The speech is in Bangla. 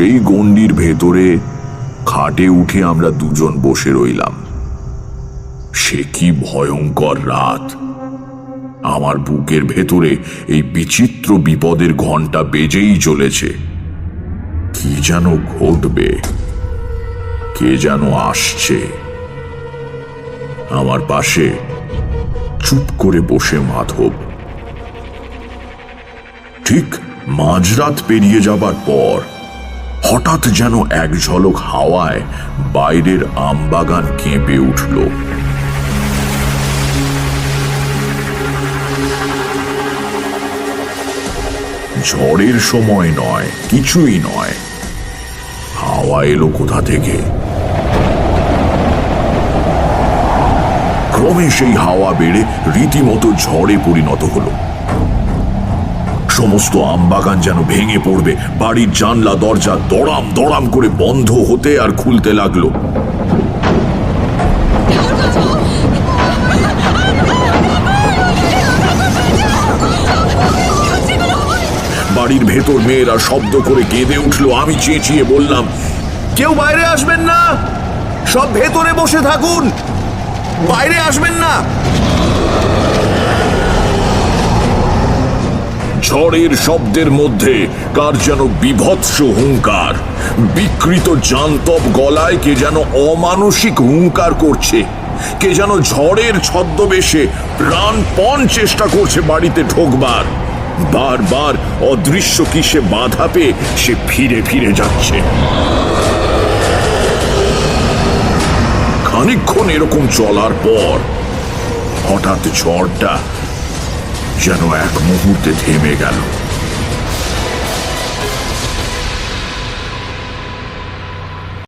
সেই গণ্ডির ভেতরে খাটে উঠে আমরা দুজন বসে রইলাম। সে কি ভয়ঙ্কর রাত! আমার বুকের ভেতরে এই বিচিত্র বিপদের ঘণ্টা বেজেই চলেছে। কি যেন ঘটবে, কে যেন আসছে। আমার পাশে চুপ করে বসে মাধব। ঠিক মাঝরাত পেরিয়ে যাবার পর হঠাৎ যেন এক ঝলক হাওয়ায় বাইরের আমবাগান কেঁপে উঠল। ঝড়ের সময় নয়, কিছুই নয়। হাওয়া এলো কোথা থেকে? ক্রমে সেই হাওয়া বেড়ে রীতিমতো ঝড়ে পরিণত হলো। সমস্ত আমবাগান যেন ভেঙে পড়বে। বাড়ির জানলা দরজা দড়াম দড়াম করে বন্ধ হতে আর খুলতে লাগলো। বাড়ির ভেতর মেয়েরা শব্দ করে কেঁদে উঠলো। আমি চেঁচিয়ে বললাম, কেউ বাইরে আসবেন না, সব ভেতরে বসে থাকুন, বাইরে আসবেন না। ঝড়ের শব্দের মধ্যে কার যেন বিভৎস হুঙ্কার। বিকৃত জান্তব গলায় কে যেন অমানসিক হুঙ্কার করছে। কে যেন ঝড়ের ছদ্মবেশে প্রাণপণ চেষ্টা করছে বাড়িতে ঢোকবার। বারবার অদৃশ্য কিসে বাধা পেয়ে সে ফিরে ফিরে যাচ্ছে। খানিকক্ষণ এরকম চলার পর হঠাৎ ঝড়টা যেন এক মুহূর্তে থেমে গেল।